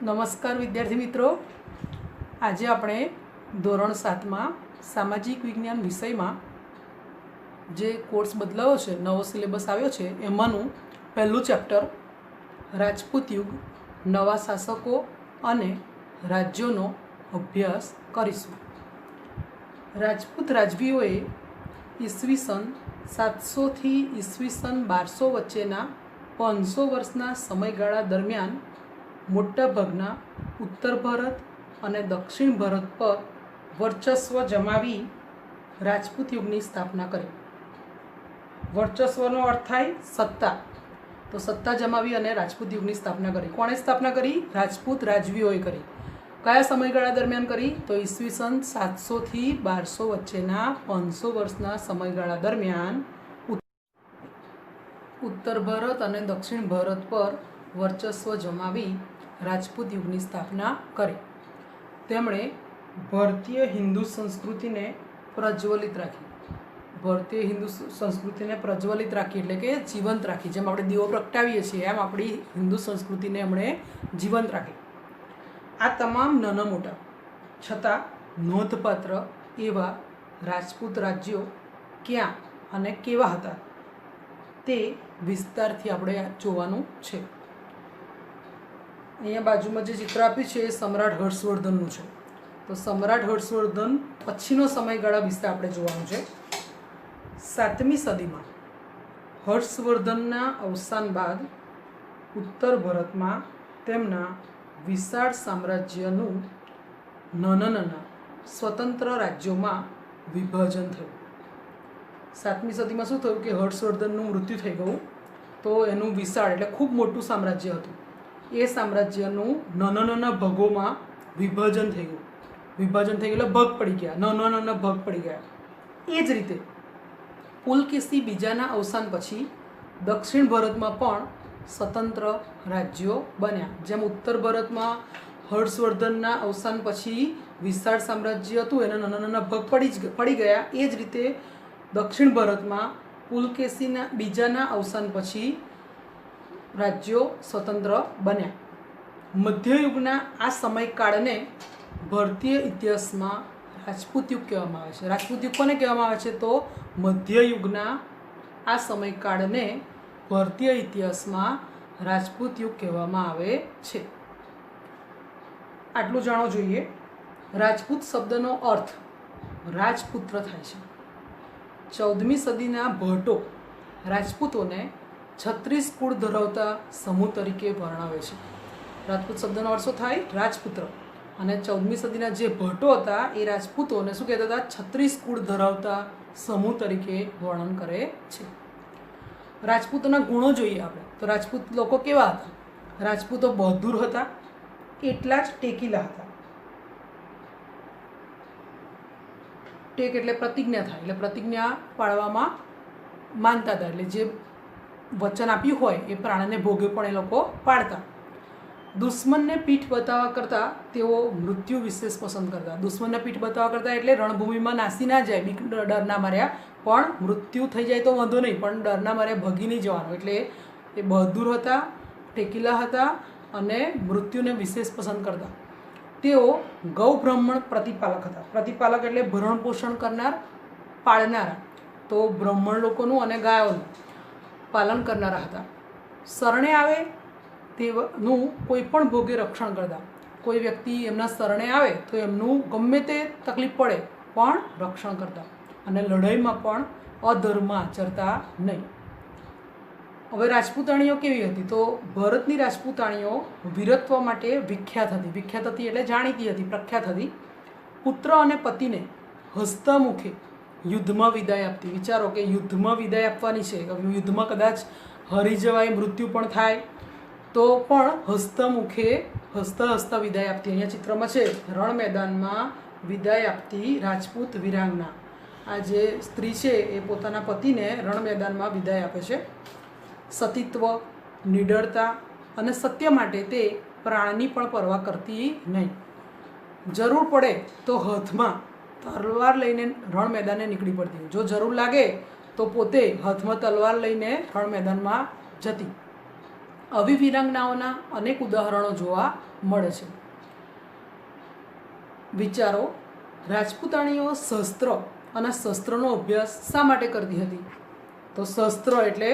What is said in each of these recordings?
નમસ્કાર વિદ્યાર્થી મિત્રો, આજે આપણે ધોરણ 7માં સામાજિક વિજ્ઞાન વિષયમાં જે કોર્સ બદલાયો છે, નવો સિલેબસ આવ્યો છે, એમાંનું પહેલું ચેપ્ટર રાજપૂત યુગ, નવા શાસકો અને રાજ્યોનો અભ્યાસ કરીશું. રાજપૂત રાજવીઓએ ઈસવીસન 700 થી ઈસવીસન 1200 વચ્ચેના 500 વર્ષના સમયગાળા દરમિયાન મોટાભાગના ઉત્તર ભારત અને દક્ષિણ ભારત પર વર્ચસ્વ જમાવી રાજપૂત યુગની સ્થાપના કરી. વર્ચસ્વનો અર્થ થાય સત્તા, તો સત્તા જમાવી અને રાજપૂત યુગની સ્થાપના કરી. કોણે સ્થાપના કરી? રાજપૂત રાજવીઓએ કરી. કયા સમયગાળા દરમિયાન કરી? તો ઈસવીસન 700 થી 1200 વચ્ચેના 500 વર્ષના સમયગાળા દરમિયાન ઉત્તર ભારત અને દક્ષિણ ભારત પર વર્ચસ્વ જમાવી રાજપૂત યુગની સ્થાપના કરી. તેમણે ભારતીય હિન્દુ સંસ્કૃતિને પ્રજ્વલિત રાખી. ભારતીય હિન્દુ સંસ્કૃતિને પ્રજ્વલિત રાખી એટલે કે જીવંત રાખી. જેમ આપણે દીવો પ્રગટાવીએ છીએ એમ આપણી હિન્દુ સંસ્કૃતિને એમણે જીવંત રાખી. આ તમામ નાના મોટા છતાં નોંધપાત્ર એવા રાજપૂત રાજ્યો ક્યાં અને કેવા હતા તે વિસ્તારથી આપણે જોવાનું છે. અહીંયા બાજુમાં જે ચિત્ર આપ્યું છે એ સમ્રાટ હર્ષવર્ધનનું છે. તો સમ્રાટ હર્ષવર્ધન પછીનો સમયગાળા વિશે આપણે જોવાનું છે. 7મી સદીમાં હર્ષવર્ધનના અવસાન બાદ ઉત્તર ભારતમાં તેમના વિશાળ સામ્રાજ્યનું નાના સ્વતંત્ર રાજ્યોમાં વિભાજન થયું. 7મી સદીમાં શું થયું કે હર્ષવર્ધનનું મૃત્યુ થઈ ગયું, તો એનું વિશાળ એટલે ખૂબ મોટું સામ્રાજ્ય હતું. એ સામ્રાજ્યનું નાના ભાગોમાં વિભાજન થઈ ગયું. વિભાજન થઈ ગયું એટલે ભાગ પડી ગયા, નાના ભાગ પડી ગયા. એ જ રીતે પુલકેશી બીજાના અવસાન પછી દક્ષિણ ભારતમાં પણ સ્વતંત્ર રાજ્યો બન્યા. જેમ ઉત્તર ભારતમાં હર્ષવર્ધનના અવસાન પછી વિશાળ સામ્રાજ્ય હતું, એના નાના ભાગ પડી ગયા. એ જ રીતે દક્ષિણ ભારતમાં પુલકેશીના બીજાના અવસાન પછી રાજ્યો સ્વતંત્ર બન્યા. મધ્યયુગના આ સમયકાળને ભારતીય ઇતિહાસમાં રાજપૂત યુગ કહેવામાં આવે છે. રાજપૂત યુગ કોને કહેવામાં આવે છે? તો મધ્યયુગના આ સમયકાળને ભારતીય ઇતિહાસમાં રાજપૂત યુગ કહેવામાં આવે છે. આટલું જાણવું જોઈએ. રાજપૂત શબ્દનો અર્થ રાજપુત્ર થાય છે. 14મી સદીના ભટ્ટો રાજપૂતોને 36 કુળ ધરાવતા સમૂહ તરીકે વર્ણવે છે. રાજપૂત શબ્દનો અર્થ શું થાય? રાજપુત્ર. અને 14મી સદીના જે ભટ્ટો હતા એ રાજપૂતોને શું કહેતા હતા? 36 કુળ ધરાવતા સમૂહ તરીકે વર્ણન કરે છે. રાજપૂતોના ગુણો જોઈએ આપણે તો રાજપૂત લોકો કેવા હતા? રાજપૂતો બહાદુર હતા, એટલા જ ટેકીલા હતા. ટેક એટલે પ્રતિજ્ઞા થાય, એટલે પ્રતિજ્ઞા પાળવામાં માનતા હતા. એટલે જે વચન આપ્યું હોય એ પ્રાણને ભોગે પણ એ લોકો પાડતા. દુશ્મનને પીઠ બતાવવા કરતાં તેઓ મૃત્યુ વિશેષ પસંદ કરતા. દુશ્મનને પીઠ બતાવવા કરતાં એટલે રણભૂમિમાં નાસી ના જાય, ડરના માર્યા, પણ મૃત્યુ થઈ જાય તો વાંધો નહીં, પણ ડરના માર્યા ભાગી નહીં જવાનું. એટલે એ બહાદુર હતા, ટેકીલા હતા અને મૃત્યુને વિશેષ પસંદ કરતા. તેઓ ગૌ બ્રાહ્મણ પ્રતિપાલક હતા. પ્રતિપાલક એટલે ભરણ પોષણ કરનાર, પાળનારા. તો બ્રાહ્મણ લોકોનું અને ગાયોનું પાલન કરનારા હતા. શરણે આવે તેનું કોઈ પણ ભોગે રક્ષણ કરતા. કોઈ વ્યક્તિ એમના શરણે આવે તો એમનું ગમે તે તકલીફ પડે પણ રક્ષણ કરતા. અને લડાઈમાં પણ અધર્મ આચરતા નહીં. હવે રાજપૂતાણીઓ કેવી હતી? તો ભારતની રાજપૂતાણીઓ વીરત્વ માટે વિખ્યાત હતી. વિખ્યાત હતી એટલે જાણીતી હતી, પ્રખ્યાત હતી. પુત્ર અને પતિને હસતા મુખે યુદ્ધમાં વિદાય આપતી. વિચારો કે યુદ્ધમાં વિદાય આપવાની છે, યુદ્ધમાં કદાચ હારી જવાય, મૃત્યુ પણ થાય, તો પણ હસતા મુખે હસતા વિદાય આપતી. અહીંયા ચિત્રમાં છે, રણ મેદાનમાં વિદાય આપતી રાજપૂત વીરાંગના. આ જે સ્ત્રી છે એ પોતાના પતિને રણ મેદાનમાં વિદાય આપે છે. સતીત્વ, નિડરતા અને સત્ય માટે તે પ્રાણની પણ પરવા કરતી નહીં. જરૂર પડે તો હાથમાં તલવાર લઈને રણ મેદાને નીકળી પડતી. જો જરૂર લાગે તો પોતે હાથમાં તલવાર લઈને રણ મેદાનમાં જતી. આવી વીરાંગનાઓના અનેક ઉદાહરણો જોવા મળે છે. વિચારો, રાજપૂતાણીઓ શસ્ત્ર અને શસ્ત્રનો અભ્યાસ શા માટે કરતી હતી? તો શસ્ત્ર એટલે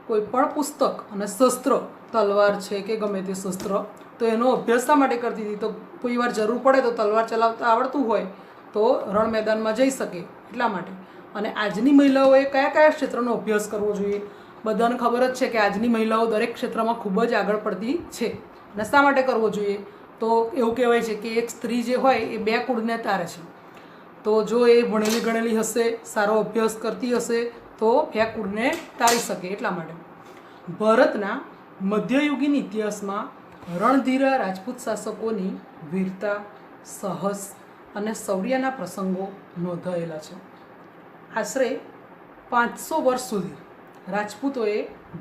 કોઈ પણ પુસ્તક, અને શસ્ત્ર તલવાર છે કે ગમે તે શસ્ત્ર, તો એનો અભ્યાસ શા માટે કરતી હતી? તો કોઈ વાર જરૂર પડે તો તલવાર ચલાવતા આવડતું હોય તો રણ મેદાનમાં જઈ શકે એટલા માટે. અને આજની મહિલાઓએ કયા કયા ક્ષેત્રનો અભ્યાસ કરવો જોઈએ? બધાને ખબર જ છે કે આજની મહિલાઓ દરેક ક્ષેત્રમાં ખૂબ જ આગળ પડતી છે. અને શા માટે કરવો જોઈએ? તો એવું કહેવાય છે કે એક સ્ત્રી જે હોય એ 2 કુળને તારે છે. તો જો એ ભણેલી ગણેલી હશે, સારો અભ્યાસ કરતી હશે તો 2 કુળને તારી શકે એટલા માટે. ભારતના મધ્યયુગીન ઇતિહાસમાં રણધીરા રાજપૂત શાસકોની વીરતા, સાહસ અને શૌર્યના પ્રસંગો નોંધાયેલા છે. આશરે 500 વર્ષ સુધી રાજપૂતોએ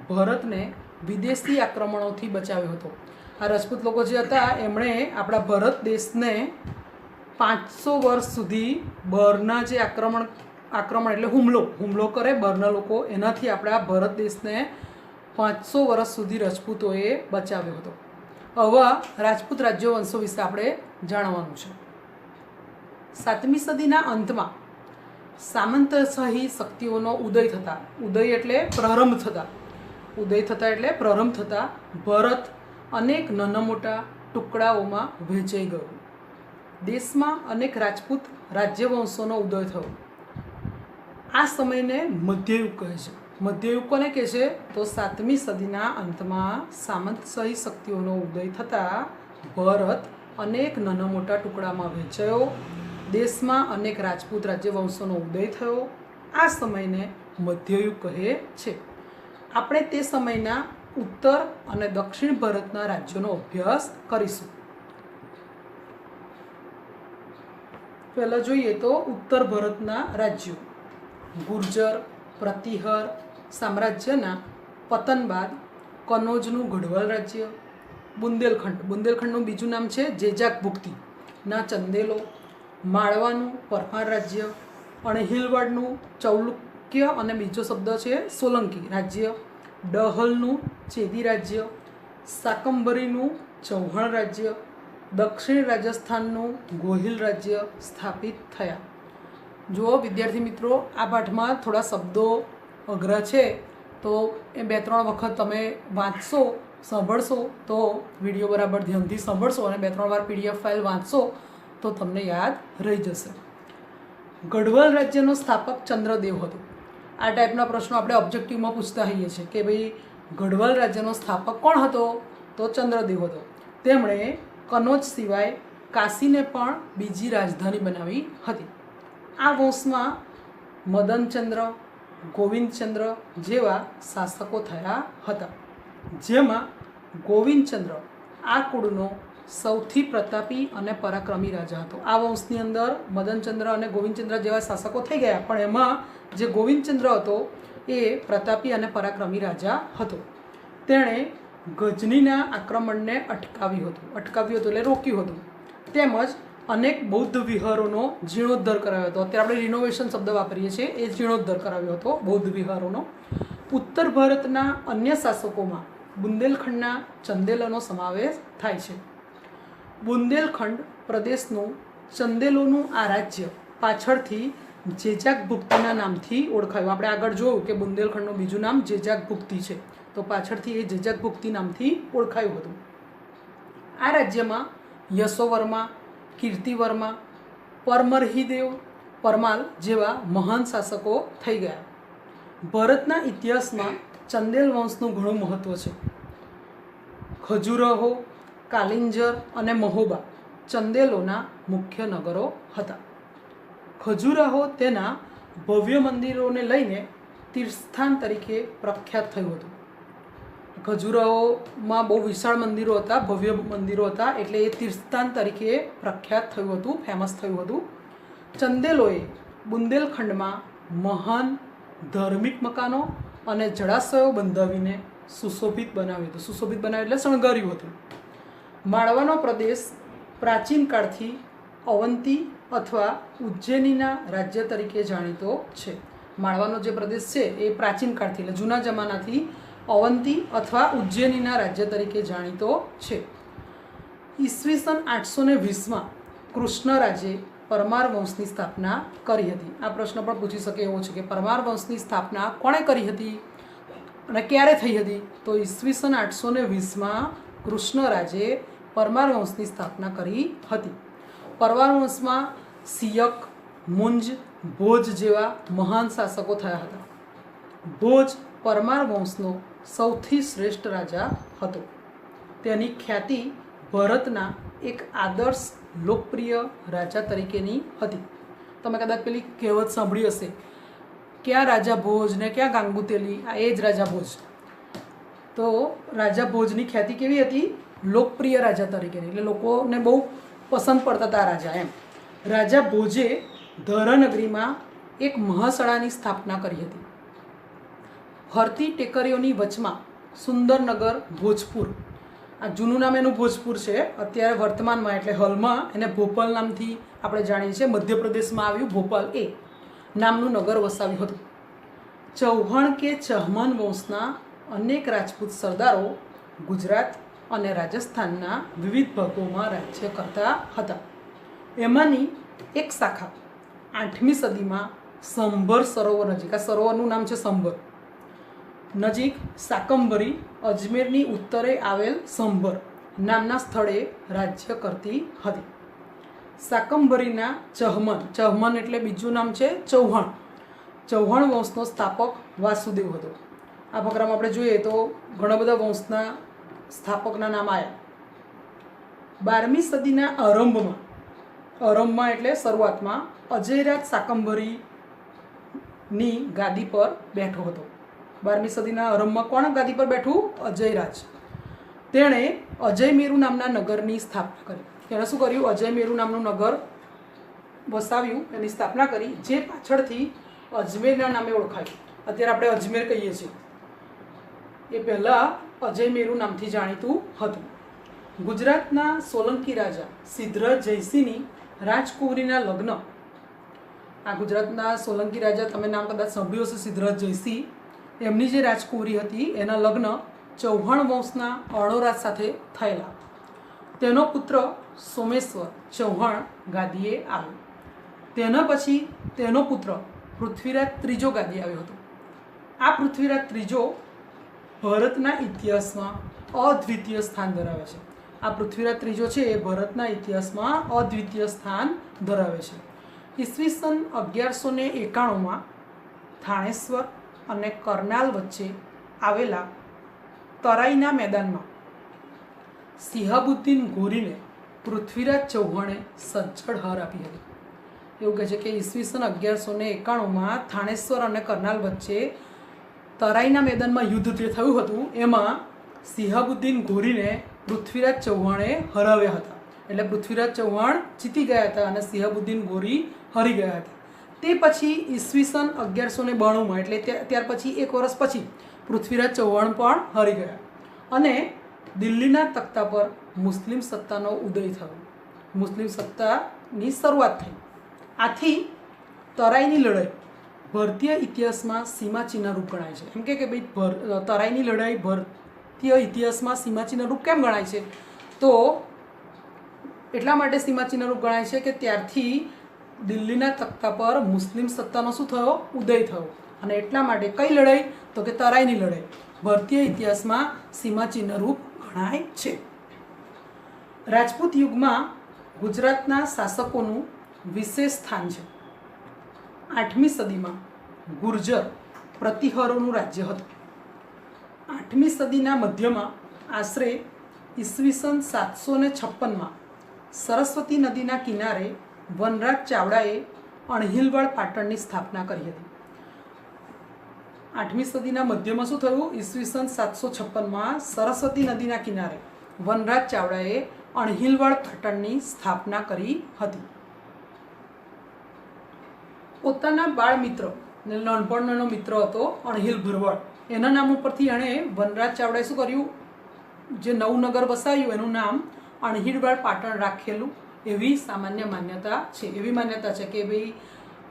ભારતને વિદેશી આક્રમણોથી બચાવ્યો હતો. આ રાજપૂત લોકો જે હતા એમણે આપણા ભારત દેશને 500 વર્ષ સુધી બહારના જે આક્રમણ એટલે હુમલો કરે બહારના લોકો, એનાથી આપણા ભારત દેશને 500 વર્ષ સુધી રાજપૂતોએ બચાવ્યો હતો. આવા રાજપૂત રાજ્ય વંશો વિશે આપણે જાણવાનું છે. 7મી સદીના અંતમાં સામંતશાહી શક્તિઓનો ઉદય એટલે પ્રારંભ થતા ભારત અનેક નાના મોટા ટુકડાઓમાં વહેંચાઈ ગયું. દેશમાં અનેક રાજપૂત રાજ્યવંશોનો ઉદય થયો. આ સમયને મધ્યયુગ કહે છે. મધ્યયુગ કોને કહે છે? તો 7મી સદીના અંતમાં સામંતશાહી શક્તિઓનો ઉદય થતાં ભારત અનેક નાના મોટા ટુકડામાં વહેંચાયો. દેશમાં અનેક રાજપૂત રાજ્યવંશોનો ઉદય થયો. આ સમયને મધ્યયુગ કહે છે. આપણે તે સમયના ઉત્તર અને દક્ષિણ ભારતના રાજ્યોનો અભ્યાસ કરીશું. પહેલાં જોઈએ તો ઉત્તર ભારતના રાજ્યો. ગુર્જર પ્રતિહાર સામ્રાજ્યના પતન બાદ કનોજનું ગઢવાલ રાજ્ય, બુંદેલખંડનું બીજું નામ છે જેજાકભુક્તિના ચંદેલો, માળવાનું પરમાર રાજ્ય, અણહિલવાડનું ચૌલુક્ય અને બીજો શબ્દ છે સોલંકી રાજ્ય, ડહલનું ચેદી રાજ્ય, શાકંભરીનું ચૌહાણ રાજ્ય, દક્ષિણ રાજસ્થાનનું ગોહિલ રાજ્ય સ્થાપિત થયા. જુઓ વિદ્યાર્થી મિત્રો, આ પાઠમાં થોડા શબ્દો અઘરા છે, તો એ 2-3 વખત તમે વાંચશો, સાંભળશો તો વિડીયો બરાબર ધ્યાનથી સાંભળશો અને 2-3 વાર PDF ફાઇલ વાંચશો તો તમને યાદ રહી જશે. ગઢવાલ રાજ્યનો સ્થાપક ચંદ્રદેવ હતો. આ ટાઈપના પ્રશ્નો આપણે ઓબ્જેક્ટિવમાં પૂછતા હોઈએ છીએ કે ભાઈ ગઢવાલ રાજ્યનો સ્થાપક કોણ હતો? તો ચંદ્રદેવ હતો. તેમણે કનોજ સિવાય કાશીને પણ બીજી રાજધાની બનાવી હતી. આ વંશમાં મદનચંદ્ર, ગોવિંદચંદ્ર જેવા શાસકો થયા હતા. જેમાં ગોવિંદચંદ્ર આ કુળનો સૌથી પ્રતાપી અને પરાક્રમી રાજા હતો. આ વંશની અંદર મદનચંદ્ર અને ગોવિંદચંદ્ર જેવા શાસકો થઈ ગયા, પણ એમાં જે ગોવિંદચંદ્ર હતો એ પ્રતાપી અને પરાક્રમી રાજા હતો. તેણે ગજનીના આક્રમણને અટકાવ્યું હતું એટલે રોક્યું હતું. તેમજ અનેક બૌદ્ધ વિહારોનો જીર્ણોદ્ધાર કરાવ્યો હતો. અત્યારે આપણે રિનોવેશન શબ્દ વાપરીએ છીએ, એ જીર્ણોદ્ધાર કરાવ્યો હતો બૌદ્ધ વિહારોનો. ઉત્તર ભારતના અન્ય શાસકોમાં બુંદેલખંડના ચંદેલોનો સમાવેશ થાય છે. બુંદેલખંડ પ્રદેશનું ચંદેલોનું આ રાજ્ય પાછળથી જેજાકભુક્તિના નામથી ઓળખાયું. આપણે આગળ જોયું કે બુંદેલખંડનું બીજું નામ જેજાકભુક્તિ છે, તો પાછળથી એ જેજાકભુક્તિ નામથી ઓળખાયું હતું. આ રાજ્યમાં યશોવર્મા, કીર્તિવર્મા, પરમર્હિદેવ, પરમાલ જેવા મહાન શાસકો થઈ ગયા. ભારતના ઇતિહાસમાં ચંદેલ વંશનું ઘણું મહત્ત્વ છે. ખજુરાહો, કાલિંજર અને મહોબા ચંદેલોના મુખ્ય નગરો હતા. ખજુરાહો તેના ભવ્ય મંદિરોને લઈને તીર્થસ્થાન તરીકે પ્રખ્યાત થયું હતું. ખજુરાહોમાં બહુ વિશાળ મંદિરો હતા, ભવ્ય મંદિરો હતા, એટલે એ તીર્થસ્થાન તરીકે પ્રખ્યાત થયું હતું, ફેમસ થયું હતું. ચંદેલોએ બુંદેલખંડમાં મહાન ધાર્મિક મકાનો અને જળાશયો બંધાવીને સુશોભિત બનાવ્યું એટલે શણગાર્યું હતું. માળવાનો પ્રદેશ પ્રાચીન કાળથી અવંતી અથવા ઉજ્જૈનીના રાજ્ય તરીકે જાણીતો છે. માળવાનો જે પ્રદેશ છે એ પ્રાચીન કાળથી એટલે જૂના જમાનાથી અવંતી અથવા ઉજ્જૈનીના રાજ્ય તરીકે જાણીતો છે. ઈસવીસન 820 કૃષ્ણરાજે પરમાર વંશની સ્થાપના કરી હતી। આ પ્રશ્ન પણ પૂછી શકે એવો છે કે પરમાર વંશની સ્થાપના કોણે કરી હતી અને ક્યારે થઈ હતી? તો ઈસવીસન 820 કૃષ્ણરાજે પરમાર વંશની સ્થાપના કરી હતી। પરમાર વંશમાં સિયક, મુંજ, ભોજ જેવા મહાન શાસકો થયા હતા। ભોજ પરમાર વંશનો સૌથી શ્રેષ્ઠ રાજા હતો। તેની ખ્યાતિ ભારતના એક આદર્શ લોકપ્રિય રાજા તરીકેની હતી। તમે કદાચ પેલી કહેવત સાંભળી હશે, ક્યાં રાજા ભોજ ને ક્યાં ગાંગુતેલી, આ એ જ રાજા ભોજ। તો રાજા ભોજની ખ્યાતિ કેવી હતી? લોકપ્રિય રાજા તરીકેની, એટલે લોકોને બહુ પસંદ પડતા હતા રાજા એમ। રાજા ભોજે ધરાનગરીમાં એક મહાશાળાની સ્થાપના કરી હતી। ફરતી ટેકરીઓની વચમાં સુંદરનગર ભોજપુર, આ જૂનું નામ એનું ભોજપુર છે, અત્યારે વર્તમાનમાં એટલે હાલમાં એને ભોપાલ નામથી આપણે જાણીએ છીએ। મધ્યપ્રદેશમાં આવ્યું ભોપાલ એ નામનું નગર વસાવ્યું હતું। ચૌહાણ કે ચહમાન વંશના અનેક રાજપૂત સરદારો ગુજરાત અને રાજસ્થાનના વિવિધ ભાગોમાં રાજ્ય કરતા હતા। એમાંની એક શાખા 8મી સદીમાં સંભર સરોવર નજીક, આ સરોવરનું નામ છે સંભર, નજીક શાકંભરી, અજમેરની ઉત્તરે આવેલ સંભર નામના સ્થળે રાજ્ય કરતી હતી। શાકંભરીના ચહમન, ચહમન એટલે બીજું નામ છે ચૌહાણ, ચૌહાણ વંશનો સ્થાપક વાસુદેવ હતો। આ ફકરામાં આપણે જોઈએ તો ઘણા બધા વંશના સ્થાપકના નામ આવ્યા। 12મી સદીના આરંભમાં એટલે શરૂઆતમાં અજયરાજ શાકંભરીની ગાદી પર બેઠો હતો। 12મી સદીના આરંભમાં કોણ ગાદી પર બેઠું? અજયરાજ। તેણે અજયમેરુ નામના નગરની સ્થાપના કરી। તેણે શું કર્યું? અજયમેરુ નામનું નગર વસાવ્યું, એની સ્થાપના કરી, જે પાછળથી અજમેરના નામે ઓળખાયું। અત્યારે આપણે અજમેર કહીએ છીએ, એ પહેલાં અજયમેરુ નામથી જાણીતું હતું। ગુજરાતના સોલંકી રાજા સિદ્ધરાજ જયસિંહની રાજકુંવરીના લગ્ન, આ ગુજરાતના સોલંકી રાજા, તમે નામ કદાચ સાંભળ્યું હશે, સિદ્ધરાજ જયસિંહ, એમની જે રાજકુંવરી હતી એના લગ્ન ચૌહાણ વંશના અર્ણોરાજ સાથે થયેલા। તેનો પુત્ર સોમેશ્વર ચૌહાણ ગાદીએ આવ્યો। તેના પછી તેનો પુત્ર પૃથ્વીરાજ ત્રીજો ગાદી આવ્યો હતો। આ પૃથ્વીરાજ ત્રીજો ભારતના ઇતિહાસમાં અદ્વિતીય સ્થાન ધરાવે છે। આ પૃથ્વીરાજ ત્રીજો છે એ ભારતના ઇતિહાસમાં અદ્વિતીય સ્થાન ધરાવે છે। ઈસવીસન 1191 થાણેશ્વર અને કરનાલ વચ્ચે આવેલા તરાઈના મેદાનમાં સિહાબુદ્દીન ગોરીને પૃથ્વીરાજ ચૌહાણે સજ્જડ હાર આપી હતી। એવું કહે છે કે ઈસવીસન 1191 થાણેશ્વર અને કરનાલ વચ્ચે તરાઈના મેદાનમાં યુદ્ધ જે થયું હતું એમાં સિહાબુદ્દીન ગોરીને પૃથ્વીરાજ ચૌહાણે હરાવ્યા હતા। એટલે પૃથ્વીરાજ ચૌહાણ જીતી ગયા હતા અને સિહાબુદ્દીન ગોરી હારી ગયા હતા। તે પછી ઈસવીસન 1192 એટલે ત્યાર પછી એક વર્ષ પછી પૃથ્વીરાજ ચૌહાણ પણ હારી ગયા અને દિલ્હીના તખ્તા પર મુસ્લિમ સત્તાનો ઉદય થયો, મુસ્લિમ સત્તાની શરૂઆત થઈ। આથી તરાઈની લડાઈ ભારતીય ઇતિહાસમાં સીમાચિહ્નરૂપ ગણાય છે। એમ કે ભાઈ તરાઈની લડાઈ ભારતીય ઇતિહાસમાં સીમાચિહ્નરૂપ કેમ ગણાય છે? તો એટલા માટે સીમાચિહ્નરૂપ ગણાય છે કે ત્યારથી દિલ્હીના તખ્તા પર મુસ્લિમ સત્તાનો શું થયો? ઉદય થયો। અને એટલા માટે કઈ લડાઈ? તો કે તરાઈની લડાઈ ભારતીય ઇતિહાસમાં સીમાચિહ્નરૂપ ગણાય છે। રાજપૂત યુગમાં ગુજરાતના શાસકોનું વિશેષ સ્થાન છે। 8મી સદીમાં ગુર્જર પ્રતિહારોનું રાજ્ય હતું। 8મી સદીના મધ્યમાં આશરે ઈસવીસન 756 સરસ્વતી નદીના કિનારે વનરાજ ચાવડાએ અણહિલવાડ પાટણની સ્થાપના કરી હતી। 8મી સદીના મધ્યમાં શું થયું? ઈસવીસન 756 સરસ્વતી નદીના કિનારે વનરાજ ચાવડાએ અણહિલવાડ પાટણની સ્થાપના કરી હતી। પોતાના બાળ મિત્ર ને નાનપણનો મિત્ર હતો અણહિલ ભરવાડ, એના નામ ઉપરથી એણે વનરાજ ચાવડાએ શું કર્યું? જે નવું નગર વસાવ્યું એનું નામ અણહિલવાડ પાટણ રાખેલું, એવી સામાન્ય માન્યતા છે। એવી માન્યતા છે કે ભાઈ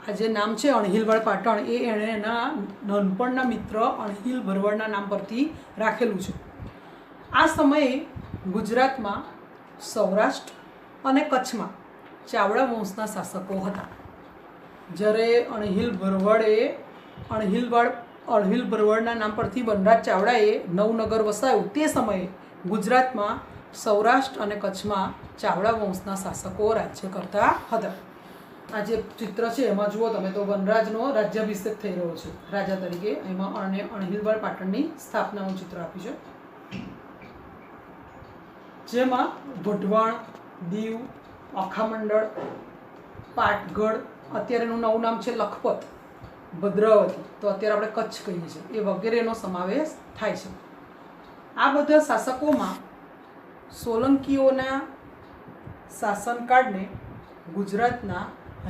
આ જે નામ છે અણહિલવાડ પાટણ એ એણે એના નાનપણના મિત્ર અણહિલ ભરવાડના નામ પરથી રાખેલું છે। આ સમયે ગુજરાતમાં સૌરાષ્ટ્ર અને કચ્છમાં ચાવડા વંશના શાસકો હતા. જ્યારે અણહિલ ભરવાડના નામ પરથી વનરાજ ચાવડાએ નવનગર વસાવ્યું તે સમયે ગુજરાતમાં સૌરાષ્ટ્ર અને કચ્છમાં ચાવડા વંશના શાસકો રાજ્ય કરતા હતા. આ જે ચિત્ર છે એમાં જુઓ તમે તો વનરાજનો રાજ્યાભિષેક થઈ રહ્યો છે રાજા તરીકે. એમાં અણહિલવાડ પાટણની સ્થાપનાનું ચિત્ર આપ્યું છે, જેમાં વઢવાણ, દીવ, આખામંડળ, પાટગઢ, અત્યારે એનું નવું નામ છે લખપત, ભદ્રાવતી, તો અત્યારે આપણે કચ્છ કહીએ છીએ, એ વગેરેનો સમાવેશ થાય છે. આ બધા શાસકોમાં સોલંકીઓના શાસનકાળને ગુજરાતના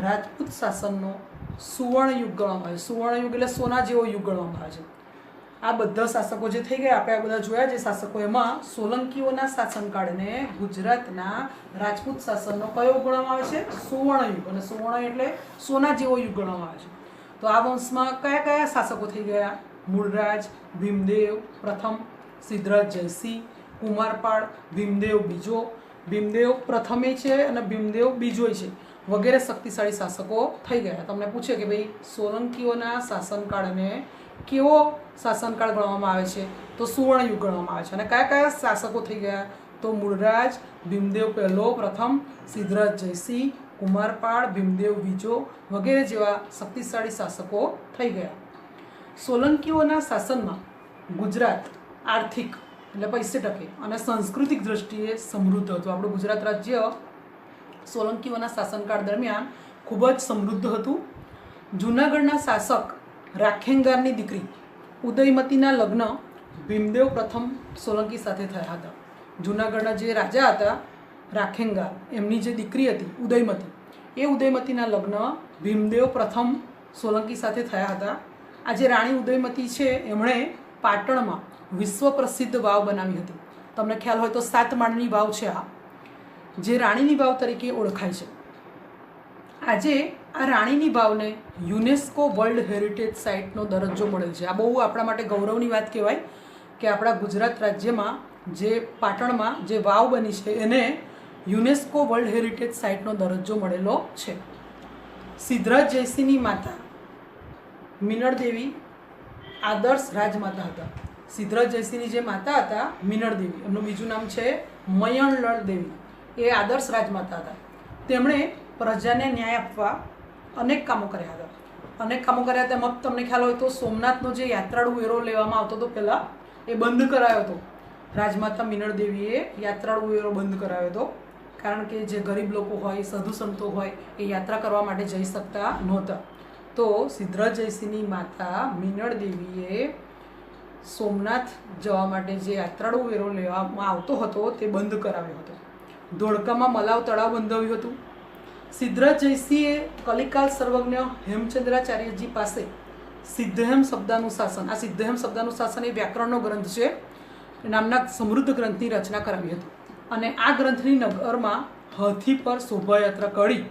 રાજપૂત શાસનનો સુવર્ણ યુગ ગણવામાં આવે છે. સુવર્ણ યુગ એટલે સોના જેવો યુગ ગણવામાં આવે છે. આ બધા શાસકો જે થઈ ગયા, આપણે આ બધા જોયા જે શાસકો, એમાં સોલંકીઓના શાસનકાળને ગુજરાતના રાજપૂત શાસનનો કયો ગણવામાં આવે છે? સુવર્ણ યુગ. અને સુવર્ણ એટલે સોના જેવો યુગ ગણવામાં આવે છે. તો આ વંશમાં કયા કયા શાસકો થઈ ગયા? મૂળરાજ, ભીમદેવ પ્રથમ, સિદ્ધરાજ જયસિંહ, કુમારપાળ, ભીમદેવ બીજો, ભીમદેવ પ્રથમે છે અને ભીમદેવ બીજો છે, વગેરે શક્તિશાળી શાસકો થઈ ગયા. તમને પૂછે કે ભાઈ સોલંકીઓના શાસનકાળને કેવો શાસનકાળ ગણવામાં આવે છે? તો સુવર્ણ યુગ ગણવામાં આવે છે. અને કયા કયા શાસકો થઈ ગયા? તો મૂળરાજ, ભીમદેવ પહેલો પ્રથમ, સિદ્ધરાજ જયસિંહ, કુમારપાળ, ભીમદેવ બીજો વગેરે જેવા શક્તિશાળી શાસકો થઈ ગયા. સોલંકીઓના શાસનમાં ગુજરાત આર્થિક એટલે પૈસે ટકે અને સાંસ્કૃતિક દ્રષ્ટિએ સમૃદ્ધ હતું. આપણું ગુજરાત રાજ્ય સોલંકીઓના શાસનકાળ દરમિયાન ખૂબ જ સમૃદ્ધ હતું. જૂનાગઢના શાસક રાખેંગારની દીકરી ઉદયમતીના લગ્ન ભીમદેવ પ્રથમ સોલંકી સાથે થયા હતા. જૂનાગઢના જે રાજા હતા રાખેંગાર, એમની જે દીકરી હતી ઉદયમતી, એ ઉદયમતીના લગ્ન ભીમદેવ પ્રથમ સોલંકી સાથે થયા હતા. આ જે રાણી ઉદયમતી છે એમણે પાટણમાં વિશ્વ પ્રસિદ્ધ વાવ બનાવી હતી. તમને ખ્યાલ હોય તો 7 માળની વાવ છે આ, જે રાણીની વાવ તરીકે ઓળખાય છે. આજે આ રાણીની વાવને યુનેસ્કો વર્લ્ડ હેરિટેજ સાઇટનો દરજ્જો મળેલ છે. આ બહુ આપણા માટે ગૌરવની વાત કહેવાય કે આપણા ગુજરાત રાજ્યમાં જે પાટણમાં જે વાવ બની છે એને યુનેસ્કો વર્લ્ડ હેરિટેજ સાઇટનો દરજ્જો મળેલો છે. સિદ્ધરાજ જયસિંહની માતા મીનળદેવી આદર્શ રાજમાતા હતા. સિદ્ધરાજ જયસિંહની જે માતા હતા મીનળદેવી, એમનું બીજું નામ છે મયણલળ દેવી, એ આદર્શ રાજમાતા હતા. તેમણે પ્રજાને ન્યાય આપવા અનેક કામો કર્યા હતા. તેમાં તમને ખ્યાલ હોય તો સોમનાથનો જે યાત્રાળુ વેરો લેવામાં આવતો હતો પહેલાં, એ બંધ કરાયો હતો. રાજમાતા મીનળદેવીએ યાત્રાળુ વેરો બંધ કરાવ્યો હતો, કારણ કે જે ગરીબ લોકો હોય, સાધુ સંતો હોય, એ યાત્રા કરવા માટે જઈ શકતા નહોતા. તો સિદ્ધરાજ જયસિંહની માતા મીનળદેવીએ સોમનાથ જવા માટે જે યાત્રાળુ વેરો લેવામાં આવતો હતો તે બંધ કરાવ્યો હતો. ધોળકામાં મલાવ તળાવ બંધાવ્યું હતું. સિદ્ધરાજ જયસિંહે કલિકાલ સર્વજ્ઞ હેમચંદ્રાચાર્યજી પાસે સિદ્ધહેમ શબ્દાનુશાસન, આ સિદ્ધહેમ શબ્દાનુશાસન એ વ્યાકરણનો ગ્રંથ છે, નામના સમૃદ્ધ ગ્રંથની રચના કરાવી હતી. અને આ ગ્રંથની નગરમાં હાથી પર શોભાયાત્રા કરી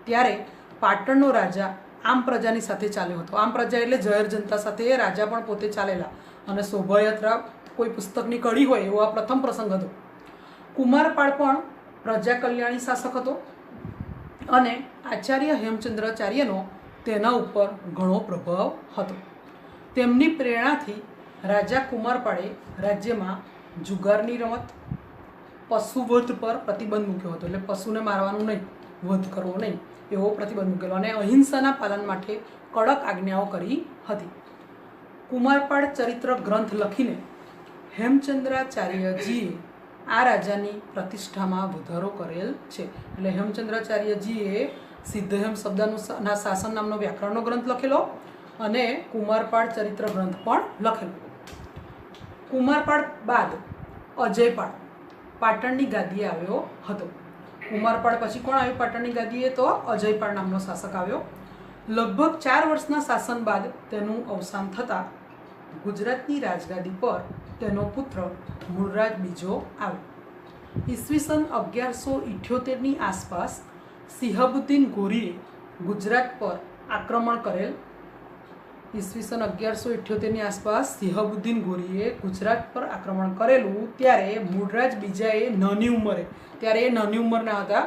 ત્યારે પાટણનો રાજા આમ પ્રજાની સાથે ચાલ્યો હતો. આમ પ્રજા એટલે જાહેર જનતા સાથે રાજા પણ પોતે ચાલેલા, અને શોભાયાત્રા કોઈ પુસ્તકની કડી હોય એવો આ પ્રથમ પ્રસંગ હતો. કુમારપાળ પણ પ્રજા કલ્યાણી શાસક હતો અને આચાર્ય હેમચંદ્રાચાર્યનો તેના ઉપર ઘણો પ્રભાવ હતો. તેમની પ્રેરણાથી રાજા કુમારપાળે રાજ્યમાં જુગારની રમત, પશુવધ પર પ્રતિબંધ મૂક્યો હતો. એટલે પશુને મારવાનું નહીં, વધ કરવો નહીં એવો પ્રતિબંધ મૂકેલો, અને અહિંસાના પાલન માટે કડક આજ્ઞાઓ કરી હતી. કુમારપાળ ચરિત્ર ગ્રંથ લખીને હેમચંદ્રાચાર્યજીએ આ રાજાની પ્રતિષ્ઠામાં વધારો કરેલ છે. એટલે હેમચંદ્રાચાર્યજીએ સિદ્ધહેમ શબ્દાનુના શાસન નામનો વ્યાકરણનો ગ્રંથ લખેલો અને કુમારપાળ ચરિત્ર ગ્રંથ પણ લખેલો. કુમારપાળ બાદ અજયપાળ પાટણની ગાદીએ આવ્યો હતો. કુમારપાળ પછી કોણ આવ્યું પાટણની ગાદીએ? તો અજયપાળ નામનો શાસક આવ્યો. લગભગ 4 વર્ષના શાસન બાદ તેનું અવસાન થતાં ગુજરાતની રાજગાદી પર તેનો પુત્ર મૂળરાજ બીજો આવ્યો. ઈસવીસન 1178ની આસપાસ સિંહબુદ્દીન ગોરીએ ગુજરાત પર આક્રમણ કરેલ ઈસવીસન 1178ની આસપાસ સિંહબુદ્દીન ગોરીએ ગુજરાત પર આક્રમણ કરેલું ત્યારે મૂળરાજ બીજાએ નાની ઉંમરે, ત્યારે એ નાની ઉંમરના હતા,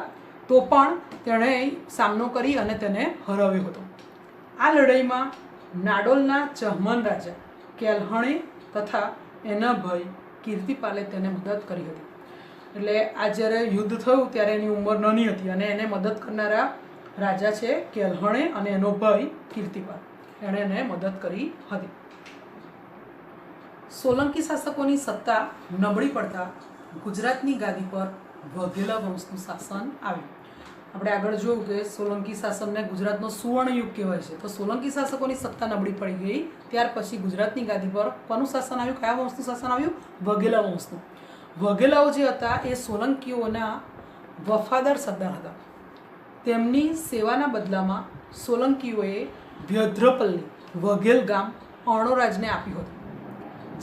તો પણ તેણે સામનો કરી અને તેને હરાવ્યો હતો. આ લડાઈમાં નાડોલના ચહમન રાજા કેલહણે તથા એના ભાઈ કીર્તિપાલે તેને મદદ કરી હતી. એટલે આ જ્યારે યુદ્ધ થયું ત્યારે એની ઉંમર નાની હતી અને એને મદદ કરનારા રાજા છે કેલહણે અને એનો ભાઈ કીર્તિપાલ, એણે એને મદદ કરી હતી. સોલંકી શાસકોની સત્તા નબળી પડતા ગુજરાતની ગાદી પર વાઘેલા વંશનું શાસન આવ્યું. આપણે આગળ જોયું કે સોલંકી શાસનને ગુજરાતનો સુવર્ણ યુગ કહેવાય છે. તો સોલંકી શાસકોની સત્તા નબળી પડી ગઈ ત્યાર પછી ગુજરાતની ગાદી પર કોનું શાસન આવ્યું? કયા વંશનું શાસન આવ્યું? વાઘેલા વંશનું. વાઘેલાઓ જે હતા એ સોલંકીઓના વફાદાર સરદાર હતા. તેમની સેવાના બદલામાં સોલંકીઓએ વ્યદ્રપલ્લી વાઘેલ ગામ અર્ણોરાજને આપ્યું હતું.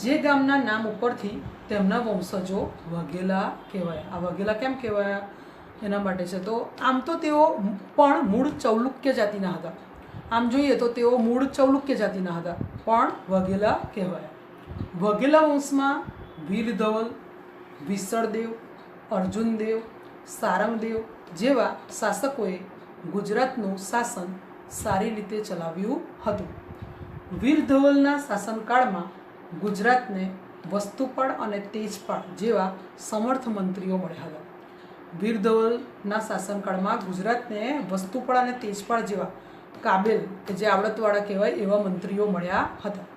જે ગામના નામ ઉપરથી તેમના વંશજો વાઘેલા કહેવાય. આ વાઘેલા કેમ કહેવાયા એના માટે છે. તો આમ તો તેઓ પણ મૂળ ચૌલુક્ય જાતિના હતા. આમ જોઈએ તો તેઓ મૂળ ચૌલુક્ય જાતિના હતા પણ વાઘેલા કહેવાયા. વાઘેલા વંશમાં વીરધવલ, વિસળદેવ, અર્જુનદેવ, સારંગદેવ જેવા શાસકોએ ગુજરાતનું શાસન સારી રીતે ચલાવ્યું હતું. વીરધવલના શાસનકાળમાં ગુજરાતને વસ્તુપાળ અને તેજપાળ જેવા સમર્થ મંત્રીઓ મળ્યા હતા. વીરધવલના શાસનકાળમાં ગુજરાતને વસ્તુપાળ અને તેજપાળ જેવા કાબેલ કે જે આવડતવાળા કહેવાય એવા મંત્રીઓ મળ્યા હતા.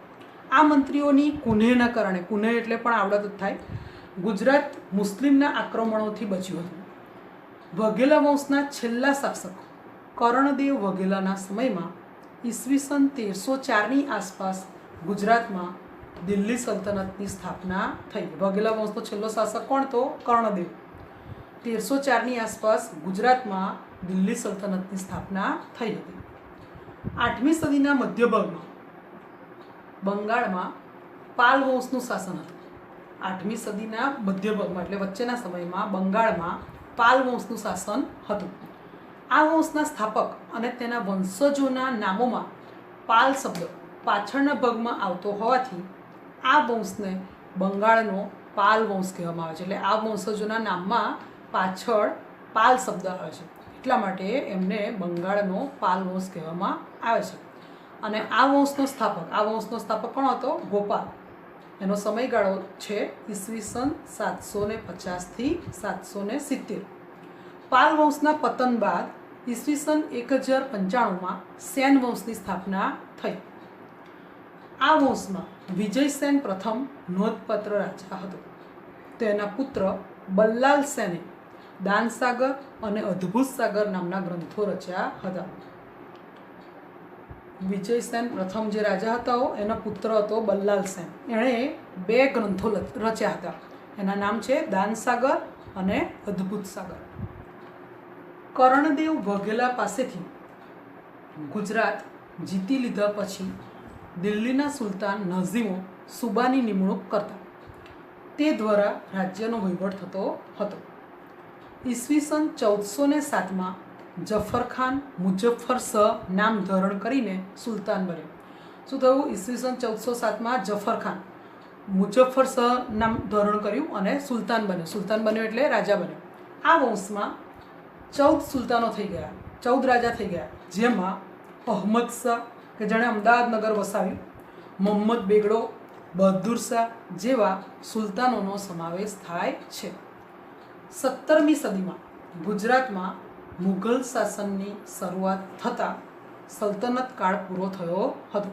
આ મંત્રીઓની કુનેહના કારણે, કુનેહ એટલે પણ આવડત જ થાય, ગુજરાત મુસ્લિમના આક્રમણોથી બચ્યું હતું. વાઘેલા વંશના છેલ્લા શાસક કર્ણદેવ વાઘેલાના સમયમાં ઈસવીસન 1304ની આસપાસ ગુજરાતમાં દિલ્હી સલ્તનતની સ્થાપના થઈ. વાઘેલા વંશનો છેલ્લો શાસક કોણ? તો કર્ણદેવ. 1304ની આસપાસ ગુજરાતમાં દિલ્હી સલ્તનતની સ્થાપના થઈ હતી. 8મી સદીના મધ્ય ભાગમાં બંગાળમાં પાલ વંશનું શાસન હતું. 8મી સદીના મધ્ય ભાગમાં એટલે વચ્ચેના સમયમાં બંગાળમાં પાલ વંશનું શાસન હતું. આ વંશના સ્થાપક અને તેના વંશજોના નામોમાં પાલ શબ્દ પાછળના ભાગમાં આવતો હોવાથી આ વંશને બંગાળનો પાલ વંશ કહેવામાં આવે છે. એટલે આ વંશજોના નામમાં પાછળ પાલ શબ્દ આવે છે, એટલા માટે એમને બંગાળનો પાલ વંશ કહેવામાં આવે છે. અને આ વંશનો સ્થાપક કોણ હતો? ગોપાલ. એનો સમયગાળો છે ઈસવીસન 750થી 770. પાલ વંશના પતન બાદ ઈસવીસન 1095માં સેન વંશની સ્થાપના થઈ. આ વંશમાં વિજયસેન પ્રથમ નોંધપાત્ર રાજા હતો. તેના પુત્ર બલ્લાલ સેને દાનસાગર અને અદ્ભુત સાગર નામના ગ્રંથો રચ્યા હતા. વિજયસેન પ્રથમ જે રાજા હતા એનો પુત્ર હતો બલ્લાલ સેન. એણે 2 ગ્રંથો રચ્યા હતા. એના નામ છે દાનસાગર અને અદ્ભુત સાગર. કર્ણદેવ વાઘેલા પાસેથી ગુજરાત જીતી લીધા પછી દિલ્હીના સુલતાન નઝીમો સુબાની નિમણૂક કરતા. તે દ્વારા રાજ્યનો વહીવટ થતો હતો. ઈસવીસન 1407માં જફરખાન મુઝફ્ફર શાહ નામ ધારણ કરીને સુલતાન બન્યો. શું થયું? ઈસવીસન 1407માં જફરખાન મુઝફ્ફર શાહ નામ ધારણ કર્યું અને સુલતાન બન્યો. સુલતાન બન્યો એટલે રાજા બન્યો. આ વંશમાં 14 સુલતાનો થઈ ગયા, 14 રાજા થઈ ગયા, જેમાં અહમદ શાહ કે જેણે અમદાવાદ નગર વસાવ્યું, મોહમ્મદ બેગડો, બહાદુર શાહ જેવા સુલતાનોનો સમાવેશ થાય છે. 17મી સદીમાં ગુજરાતમાં મુઘલ શાસનની શરૂઆત થતાં સલ્તનત કાળ પૂરો થયો હતો.